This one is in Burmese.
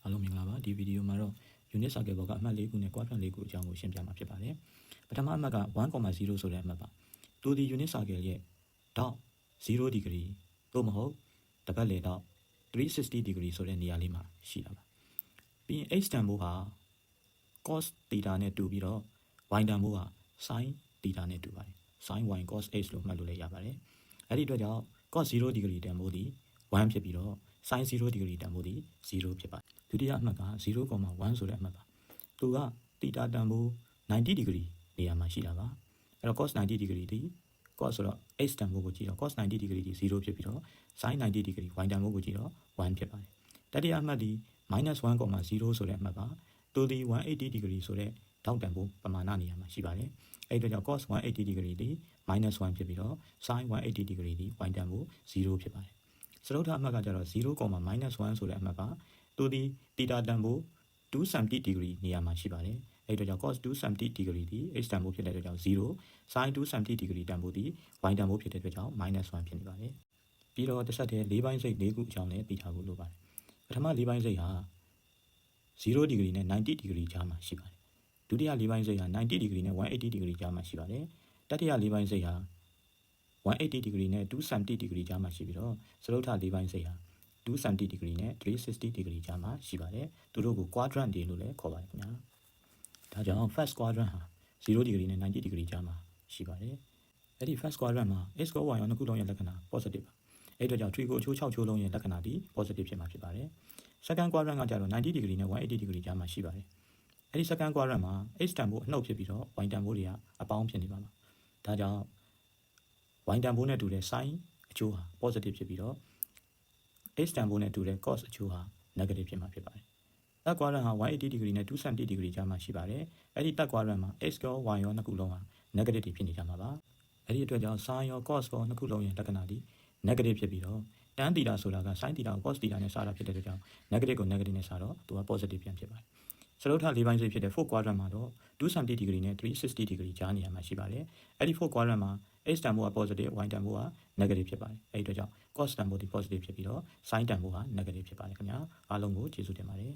အားလုံးမင်္ဂလာပါဒီဗီဒီယိုမှာတော့ unit circle ဘောကအမှတ်၄ခုနဲ့ quadrant ၄ခုအကြောင်းကိုရှင်းပြမှာဖြစ်ပါတယ်ပထမအမှတ်က 1,0 ဆိုတဲ့အမှတ်ပါသူဒီ unit circle ရဲ့တောက်0 degree သို့မဟုတ်တပတ်လေတောက်360 degree ဆိုတဲ့နေရာလေးမှာရှိတာပါပြီးရင် h တန်ဖိုးဟာ cos theta နဲ့တူပြီးတော့ y တန်ဖိုးဟာ sin theta နဲ့တူပါတယ် sin y cos h လို့မှတ်လို့လည်းရပါတယ်အဲ့ဒီအတွက်ကြောင့် cos 0 degree တန်ဖိုးဒီ1ဖြစ်ပြီးတော့ sin 0 degree တန်ဖိုးဒီ0ဖြစ်ပါတယ်ဒုတိယအမှတ်က 0,1 ဆိုတဲ့အမှတ်ပါသူက theta တန်ဖိုး90 degree နေရာမှာရှိတာပါအဲ့တော့ cos 90 degree ဒီ cos ဆိုတော့ h တန်ဖိုးကိုကြည့်တော့ cos 90 degree ဒီ0ဖြစ်ပြီးတော့ sin 90 degree y တန်ဖိုးကိုကြည့်တော့1ဖြစ်ပါတယ်တတိယအမှတ်ဒီ -1,0 ဆိုတဲ့အမှတ်ပါသူဒီ180 degree ဆိုတဲ့တောက်တန်ဖိုးပမာဏနေရာမှာရှိပါတယ်အဲ့အတွက်ကြောင့် cos 180 degree ဒီ -1 ဖြစ်ပြီးတော့ sin 180 degree ဒီ y တန်ဖိုး0ဖြစ်ပါတယ်စတုတ္ထအမှတ်ကကျတော့ 0,-1 ဆိုတဲ့အမှတ်ပါသူဒီ theta တန်ဖိုး270 degree နေရာမှာရှိပါတယ်အဲ့အတွက်ကြောင့် cos 270 degree ဒီ h တန်ဖိုးဖြစ်တဲ့အတွက်ကြောင့်0 sin 270 degree တန်ဖိုးဒီ y တန်ဖိုးဖြစ်တဲ့အတွက်ကြောင့် -1 ဖြစ်နေပါတယ်ပြီးတော့တစ်ဆက်တည်း၄ပိုင်းစိတ်၄ခုအကြောင်းလည်းသိထားဖို့လိုပါတယ်ပထမ၄ပိုင်းစိတ်ဟာ0 degree နဲ့90 degree ကြားမှာရှိပါတယ်ဒုတိယ၄ပိုင်းစိတ်ဟာ90 degree နဲ့180 degree ကြားမှာရှိပါတယ်တတိယ၄ပိုင်းစိတ်ဟာ180 degree နဲ့270 degree ကြားမှာရှိပြီးတော့စတုတ္ထ၄ပိုင်းစိတ်ဟာ270 degree နဲ့360 degree ကြားမှာရှိပါတယ်သူတို့ကို quadrant တွေလို့လည်းခေါ်ပါတယ်ခင်ဗျာဒါကြောင့် first quadrant ဟာ0 degree နဲ့90 degree ကြားမှာရှိပါတယ်အဲ့ဒီ first quadrant မှာ x ကော y ရောနှစ်ခုလုံးရဲ့လက္ခဏာ positive ပါအဲ့အတွက်ကြောင့် trigo အချိုး6ချိုးလုံးရဲ့လက္ခဏာဒီ positive ဖြစ်မှာဖြစ်ပါတယ် second quadrant ကကျတော့90 degree နဲ့180 degree ကြားမှာရှိပါတယ်အဲ့ဒီ second quadrant မှာ h တန်ဖိုးအနှုတ်ဖြစ်ပြီးတော့ y တန်ဖိုးတွေကအပေါင်းဖြစ်နေပါမှာဒါကြောင့် y တန်ဖိုးနဲ့တူတဲ့ sin အချိုးဟာ positive ဖြစ်ပြီးတော့ h တန်ဖိုးနဲ့တူတဲ့ cos အချိုးဟာ negative ဖြစ်မှာဖြစ်ပါတယ်။ third quadrant ဟာ180 degree နဲ့270 degree ကြားမှာရှိပါတယ်။အဲ့ဒီ third quadrant မှာ x ရော y ရောနှစ်ခုလုံးဟာ negative ဖြစ်နေကြမှာပါ။အဲ့ဒီအတွက်ကြောင့် sin ရော cos ရောနှစ်ခုလုံးရဲ့လက္ခဏာဒီ negative ဖြစ်ပြီးတော့ tan theta ဆိုတာက sin theta ကို cos theta နဲ့စားတာဖြစ်တဲ့အတွက်ကြောင့် negative ကို negative နဲ့စားတော့သူက positive ပြန်ဖြစ်ပါတယ်။စတုတ္ထ၄ပိုင်းစိတ်ဖြစ်တဲ့ fourth quadrant မှာတော့270 degree နဲ့360 degree ကြားနေရာမှာရှိပါတယ်။အဲ့ဒီ fourth quadrant မှာ h တန်ဖိုးက positive y တန်ဖိုးက negative ဖြစ်ပါတယ်အဲ့ဒီအတွက်ကြောင့် cos တန်ဖိုးဒီ positive ဖြစ်ပြီးတော့ sin တန်ဖိုးက negative ဖြစ်ပါတယ်ခင်ဗျာအားလုံးကိုကျေးဇူးတင်ပါတယ်